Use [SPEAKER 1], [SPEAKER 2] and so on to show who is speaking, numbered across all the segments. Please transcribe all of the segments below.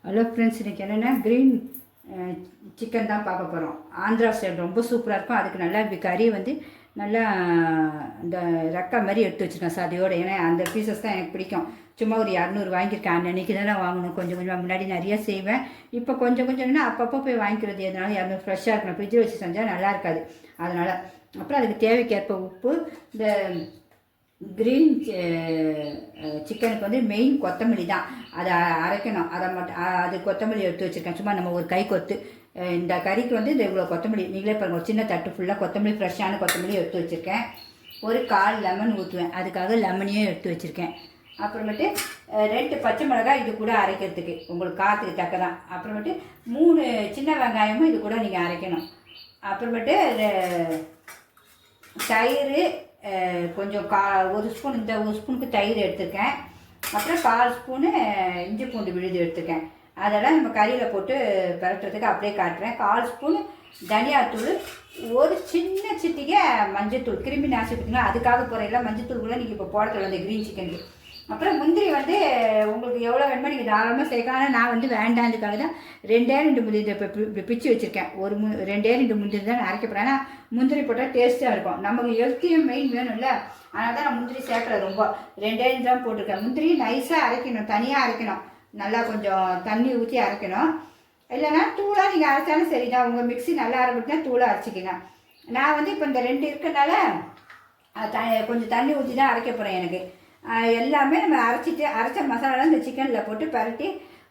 [SPEAKER 1] Hello friends, இன்றைக்கி என்னென்னா green chicken தான் பார்க்க போகிறோம். ஆந்திரா ஸ்டைல் ரொம்ப சூப்பராக இருக்கும். அதுக்கு நல்லா கறி வந்து நல்லா இந்த ரக்கா மாதிரி எடுத்து வச்சுருக்கேன் சதையோடு. ஏன்னா அந்த பீசஸ் தான் எனக்கு பிடிக்கும். சும்மா ஒரு 200 வாங்கியிருக்கேன். அன்றைக்கி தானே வாங்கணும். கொஞ்சம் கொஞ்சம் முன்னாடி நிறையா செய்வேன். இப்போ கொஞ்சம் கொஞ்சம்னா அப்பப்போ போய் வாங்கிக்கிறது. எதனால 200 ஃப்ரெஷ்ஷாக இருக்கணும். ஃப்ரிட்ஜில் வச்சு செஞ்சால் நல்லா இருக்காது. அதனால் அப்புறம் அதுக்கு தேவைக்கேற்ப உப்பு. இந்த க்ரீன் சிக்கனுக்கு வந்து மெயின் கொத்தமல்லி தான். அதை அரைக்கணும். அதை மட்டும் அது கொத்தமல்லி எடுத்து வச்சுருக்கேன். சும்மா நம்ம ஒரு கை கொத்து. இந்த கறிக்கு வந்து இந்த இவ்வளோ கொத்தமல்லி நீங்களே பாருங்கள். ஒரு சின்ன தட்டு ஃபுல்லாக கொத்தமல்லி, ஃப்ரெஷ்ஷான கொத்தமல்லி எடுத்து வச்சுருக்கேன். ஒரு 1/4 லெமன் ஊற்றுவேன். அதுக்காக லெமனையும் எடுத்து வச்சுருக்கேன். அப்புறமேட்டு 2 பச்சை மிளகாய் இது கூட அரைக்கிறதுக்கு உங்களுக்கு காற்றுக்கு தக்கதான். அப்புறமேட்டு 3 சின்ன வெங்காயமும் இது கூட நீங்கள் அரைக்கணும். அப்புறமேட்டு தயிர் கொஞ்சம் ஒரு ஸ்பூன், இந்த ஒரு ஸ்பூனுக்கு தயிர் எடுத்துருக்கேன். அப்புறம் 1/4 ஸ்பூனு இஞ்சி பூண்டு விழுது எடுத்துருக்கேன். அதெல்லாம் நம்ம கறியில் போட்டு பரட்டுறதுக்கு அப்படியே காட்டுறேன். 1/4 ஸ்பூனு தனியாத்தூள், ஒரு சின்ன சிட்டிகை மஞ்சத்தூள். கிருமி நாசி பார்த்தீங்கன்னா அதுக்காக போகிற மஞ்சத்தூள் கூட நீங்கள் இப்போ போட தேவை இந்த க்ரீன் சிக்கனுக்கு. அப்புறம் முந்திரி வந்து உங்களுக்கு எவ்வளோ வேணுமோ நீங்கள் தாராளமாக சேர்க்கலாம். ஆனால் நான் வந்து வேண்டான்றதுக்காக தான் 2 முந்திரி இப்போ பிச்சு வச்சுருக்கேன். 2 முந்திரி தான் அரைக்க போகிறேன். ஆனால் முந்திரி போட்டால் டேஸ்ட்டாக இருக்கும். நமக்கு ஹெல்த்தியும் மெயின் வேணும்ல, அதனால தான் நான் முந்திரி சேர்க்குறேன். ரொம்ப 2 தான் போட்டிருக்கேன். முந்திரி நைஸாக அரைக்கணும், தனியாக அரைக்கணும். நல்லா கொஞ்சம் தண்ணி ஊற்றி அரைக்கணும். இல்லைன்னா தூளாக நீங்கள் அரைச்சாலும் சரி தான். உங்கள் மிக்ஸி நல்லா அரைக்கிட்டா தூளாக அரைச்சிக்கங்க. நான் வந்து இப்போ இந்த 2 இருக்கிறனால கொஞ்சம் தண்ணி ஊற்றி தான் அரைக்க போகிறேன். எனக்கு எல்லாமே நம்ம அரைச்ச மசாலா இந்த சிக்கனில் போட்டு பரட்டி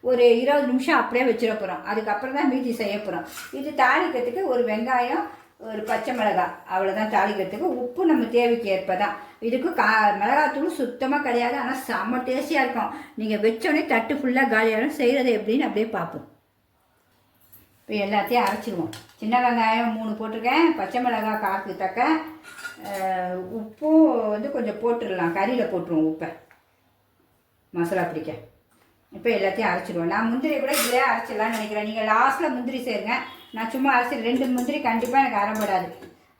[SPEAKER 1] ஒரு 20 நிமிஷம் அப்படியே வச்சிட போகிறோம். அதுக்கப்புறம் தான் மீதி செய்ய போகிறோம். இது தாளிக்கிறதுக்கு ஒரு வெங்காயம், ஒரு பச்சை மிளகாய், அவ்வளோதான் தாளிக்கிறதுக்கு. உப்பு நம்ம தேவைக்கு ஏற்ப தான். இதுக்கு மிளகாத்தூள் சுத்தமாக கிடையாது. ஆனால் செம்ம டேஸ்டியாக இருக்கும். நீங்கள் வச்சோடனே தட்டு ஃபுல்லாக காலியாகும். செய்கிறது எப்படின்னு அப்படியே பார்ப்போம். இப்போ எல்லாத்தையும் அரைச்சிடுவோம். சின்ன வெங்காயம் 3 போட்டிருக்கேன். பச்சை மிளகாய் காரத்துக்கு தக்க. உப்பும் வந்து கொஞ்சம் போட்டுடலாம். கறியில் போட்டுருவோம் உப்பை மசாலா பிடிக்க. இப்போ எல்லாத்தையும் அரைச்சிடுவோம். நான் முந்திரி கூட இதிலே அரைச்சிடலான்னு நினைக்கிறேன். நீங்கள் லாஸ்ட்டில் முந்திரி சேருங்க. நான் சும்மா அரைச்சி 2 முந்திரி கண்டிப்பாக எனக்கு அரைப்படாது.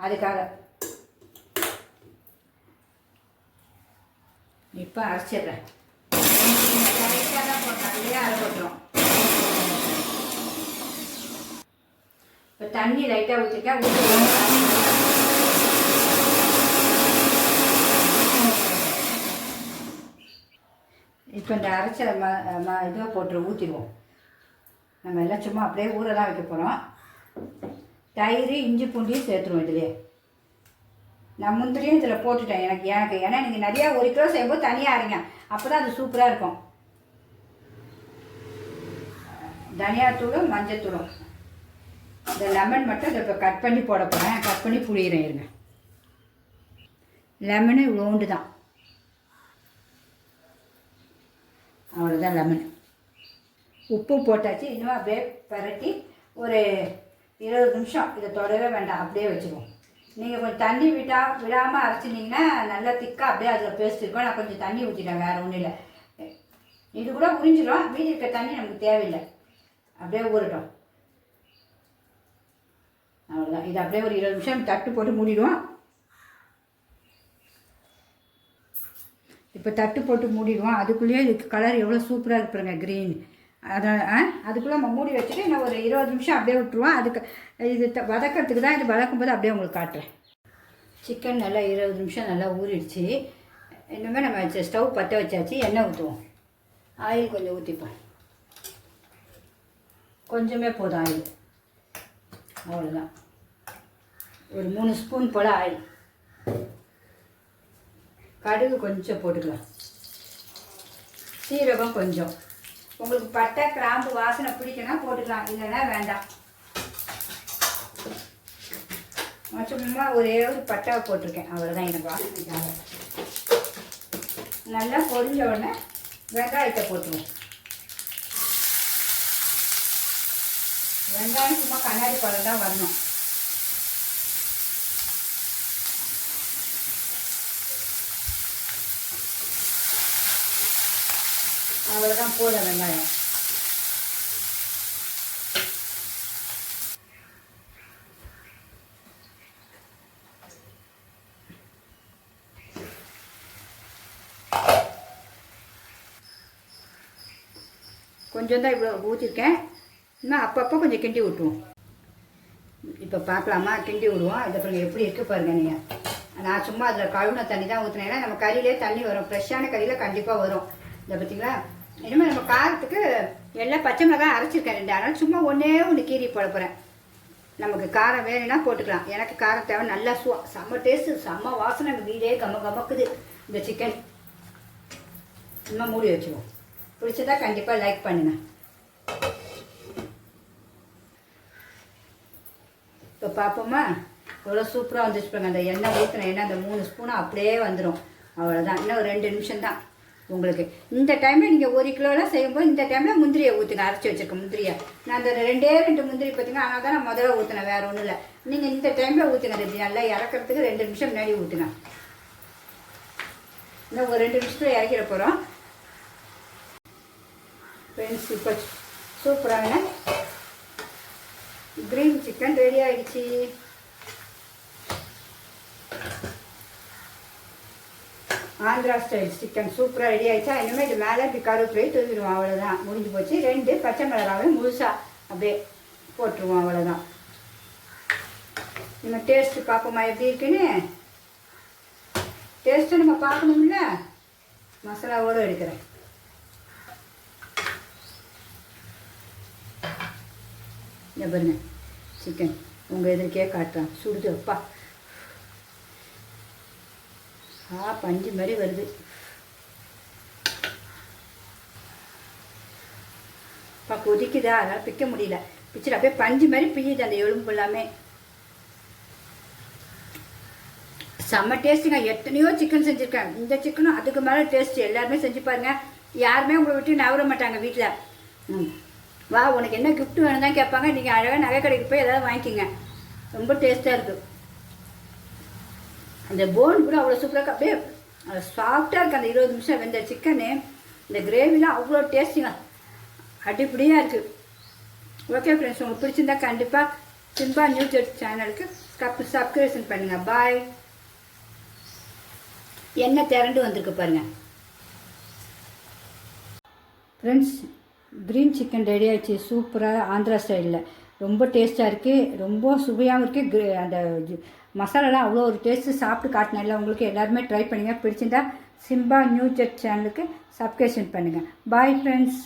[SPEAKER 1] அதுக்காக இப்போ அரைச்சிடுறேன். கரெக்டாக தான் போட்டோம். அதிலே அரைப்பட்டுரும். இப்போ தண்ணி லைட்டாக ஊற்றிருக்கேன். இப்போ இந்த அரைச்ச இதுவாக போட்டு ஊற்றிடுவோம். நம்ம எல்லாம் சும்மா அப்படியே ஊற தான் வைக்க போகிறோம். தயிர், இஞ்சி பூண்டையும் சேர்த்துருவோம் இதிலே. நான் முந்திரியும் இதில் போட்டுட்டேன். ஏன்னா நீங்கள் நிறையா 1 கிலோ செய்யும்போது தனியாக அரைங்க. அப்போ தான் அது சூப்பராக இருக்கும். தனியாத்தூளும் மஞ்சத்தூளும். இந்த லெமன் மட்டும் இதை இப்போ கட் பண்ணி போட போகிறேன். கட் பண்ணி புளியிறேன் இருங்க. லெமனு இவ்வளோண்டு தான். அவ்வளோதான் லெமன். உப்பு போட்டாச்சு. இன்னும் அப்படியே பரட்டி ஒரு 20 நிமிஷம் இதை தொடவே வேண்டாம். அப்படியே வச்சுருவோம். நீங்கள் கொஞ்சம் தண்ணி விடாமல் அரைச்சிட்டிங்கன்னா நல்லா திக்காக அப்படியே அதில் பேஸ்ட் இருக்கும். நான் கொஞ்சம் தண்ணி ஊற்றிட்டேன், வேறு ஒன்றும் இல்லை. இது கூட உறிஞ்சிடும். மீதி இருக்க தண்ணி நமக்கு தேவையில்லை. அப்படியே ஊறட்டும். அவ்வளோதான். இது அப்படியே ஒரு 20 நிமிஷம் தட்டு போட்டு மூடிடுவோம். இப்போ தட்டு போட்டு மூடிடுவோம். அதுக்குள்ளேயே இதுக்கு கலர் எவ்வளோ சூப்பராக இருப்பாருங்க க்ரீன். அதுக்குள்ளே நம்ம மூடி வச்சுட்டு இன்னும் ஒரு 20 நிமிஷம் அப்படியே விட்டுருவோம். அதுக்கு இது வதக்கிறதுக்கு தான். இது வதக்கும்போது அப்படியே உங்களுக்கு காட்டுறேன். சிக்கன் நல்லா 20 நிமிஷம் நல்லா ஊறிடுச்சு. இன்னுமே நம்ம ஸ்டவ் பற்ற வச்சாச்சு. எண்ணெய் ஊற்றுவோம். ஆயில் கொஞ்சம் ஊற்றிப்போம். கொஞ்சமே போதும் ஆயில். அவ்வளோதான். ஒரு 3 ஸ்பூன் போல் ஆயில். கடுகு கொஞ்சம் போட்டுக்கலாம். சீரகம் கொஞ்சம். உங்களுக்கு பட்டை, கிராம்பு வாசனை பிடிக்கணும் போட்டுக்கலாம். இல்லைன்னா வேண்டாம். சும்மா ஒரே ஒரு பட்டை போட்டிருக்கேன். அவ்வளோதான். எனக்கு வாசனைக்காக. நல்லா பொரிஞ்ச உடனே வெங்காயத்தை போட்டுருவோம். வெங்காயம் சும்மா கண்ணாடி பழம் தான் வரணும். அவ்வளோதான். போட வெங்காயம். கொஞ்சம் தான் இவ்வளோ ஊற்றிருக்கேன். இன்னும் அப்பப்போ கொஞ்சம் கிண்டி விட்டுருவோம். இப்போ பார்க்கலாமா, கிண்டி விடுவோம். இதை பாருங்கள் எப்படி இருக்குது பாருங்கள். நீங்கள் நான் சும்மா அதில் கழுவுன தண்ணி தான் ஊற்றினேன். ஏன்னா நம்ம கறியிலே தண்ணி வரும், ஃப்ரெஷ்ஷான கறியில் கண்டிப்பாக வரும். இதை பார்த்தீங்களா. இனிமேல் நம்ம காரத்துக்கு எல்லாம் பச்சை மிளகாய் அரைச்சிருக்கேன் 2. அதனால் சும்மா ஒன்று கீரி போட போகிறேன். நமக்கு காரம் வேணும்னா போட்டுக்கலாம். எனக்கு காரம் தேவை. நல்லா செம்ம டேஸ்ட்டு, செம்ம வாசனை. நம்ம வீடே கமக்குது இந்த சிக்கன். இன்னும் மூடி வச்சுவோம். பிடிச்சதா கண்டிப்பாக லைக் பண்ணுங்க. இப்போ பார்ப்போமா, எவ்வளோ சூப்பராக வந்துச்சு பாருங்க. அந்த எண்ணெய் ஊற்றின எண்ணெய் அந்த 3 ஸ்பூனும் அப்படியே வந்துடும். அவ்வளோதான். இன்னும் 2 நிமிஷம் தான் உங்களுக்கு. இந்த டைமில் நீங்கள் 1 கிலோலாம் செய்யும்போது இந்த டைமில் முந்திரியை ஊற்றுங்க. அரைச்சி வச்சுருக்க முந்திரியை. நான் அந்த 2 முந்திரி பார்த்தீங்கன்னா, ஆனால் தான் நான் முதல்ல ஊற்றினேன், வேறு ஒன்றும் இல்லை. நீங்கள் இந்த டைமில் ஊற்றுங்க. ரெடி நல்லா இறக்கிறதுக்கு 2 நிமிஷம் முன்னாடி ஊற்றுங்க. இன்னும் ஒரு 2 நிமிஷத்தில் இறக்கிற போகிறோம் ஃப்ரெண்ட்ஸ். இப்போ சூப்பரான கிரீன் சிக்கன் ரெடி ஆகிடுச்சு. ஆந்திரா ஸ்டைல் சிக்கன் சூப்பராக ரெடி ஆகிடுச்சா. இனிமேல் இது மேலே இப்படி கருவேப்பிலை தூவிடுவோம். அவ்வளோதான், முடிஞ்சு போச்சு. 2 பச்சை மிளகாவும் முழுசாக அப்படியே போட்டுருவோம். அவ்வளோதான். நம்ம டேஸ்ட்டு பார்ப்போமா எப்படி இருக்குன்னு. டேஸ்ட்டு நம்ம பார்க்கணும்ல. மசாலாவோடு எடுக்கிறேன். இந்த பாருங்க சிக்கன் உங்கள் எதிர்க்கே காட்டுறேன். சுடுது அப்பா. பஞ்சு மாதிரி வருது. அப்பா கொதிக்குதா, அதனால் பிக்க முடியல. பிச்சுட்டு அப்படியே பஞ்சு மாதிரி பிய்யுது அந்த எலும்பு எல்லாமே. செம்ம டேஸ்ட்டுங்க. எத்தனையோ சிக்கன் செஞ்சுருக்கேன். இந்த சிக்கனும் அதுக்கு மேலே டேஸ்ட்டு. எல்லாருமே செஞ்சு பாருங்க. யாருமே உங்களை விட்டு நவர மாட்டாங்க வீட்டில். வா உனக்கு என்ன கிஃப்ட் வேணும் தான் கேட்பாங்க. நீங்கள் அழகாக நகை கடைக்கு போய் ஏதாவது வாங்கிக்கிங்க. ரொம்ப டேஸ்ட்டாக இருக்குது. அந்த போன் கூட அவ்வளோ சூப்பராக அப்படியே சாஃப்டாக இருக்குது. அந்த 20 நிமிஷம் வெந்த சிக்கனு, இந்த கிரேவிலாம் அவ்வளோ டேஸ்டிங்க, அடிப்படியாக இருக்குது. ஓகே ஃப்ரெண்ட்ஸ், உங்களுக்கு பிடிச்சிருந்தா கண்டிப்பாக சிம்பா நியூ ஜெட் சேனலுக்கு சப்ஸ்கிரிப்ஷன் பண்ணுங்கள். பாய். எண்ணெய் திரண்டு வந்திருக்கு பாருங்கள் ஃப்ரெண்ட்ஸ். க்ரீன் சிக்கன் ரெடி ஆகிடுச்சு சூப்பராக ஆந்திரா ஸ்டைலில். ரொம்ப டேஸ்ட்டாக இருக்குது, ரொம்ப சுவையாகவும் இருக்குது. அந்த மசாலாலாம் அவ்வளோ ஒரு டேஸ்ட்டு. சாப்பிட்டு காட்டினேன் இல்லை உங்களுக்கு. எல்லாருமே ட்ரை பண்ணுங்கள். பிடிச்சிருந்தா சிம்பா நியூ ஜெட் சேனலுக்கு சப்ஸ்கிரிப்ஷன் பண்ணுங்கள். Bye friends.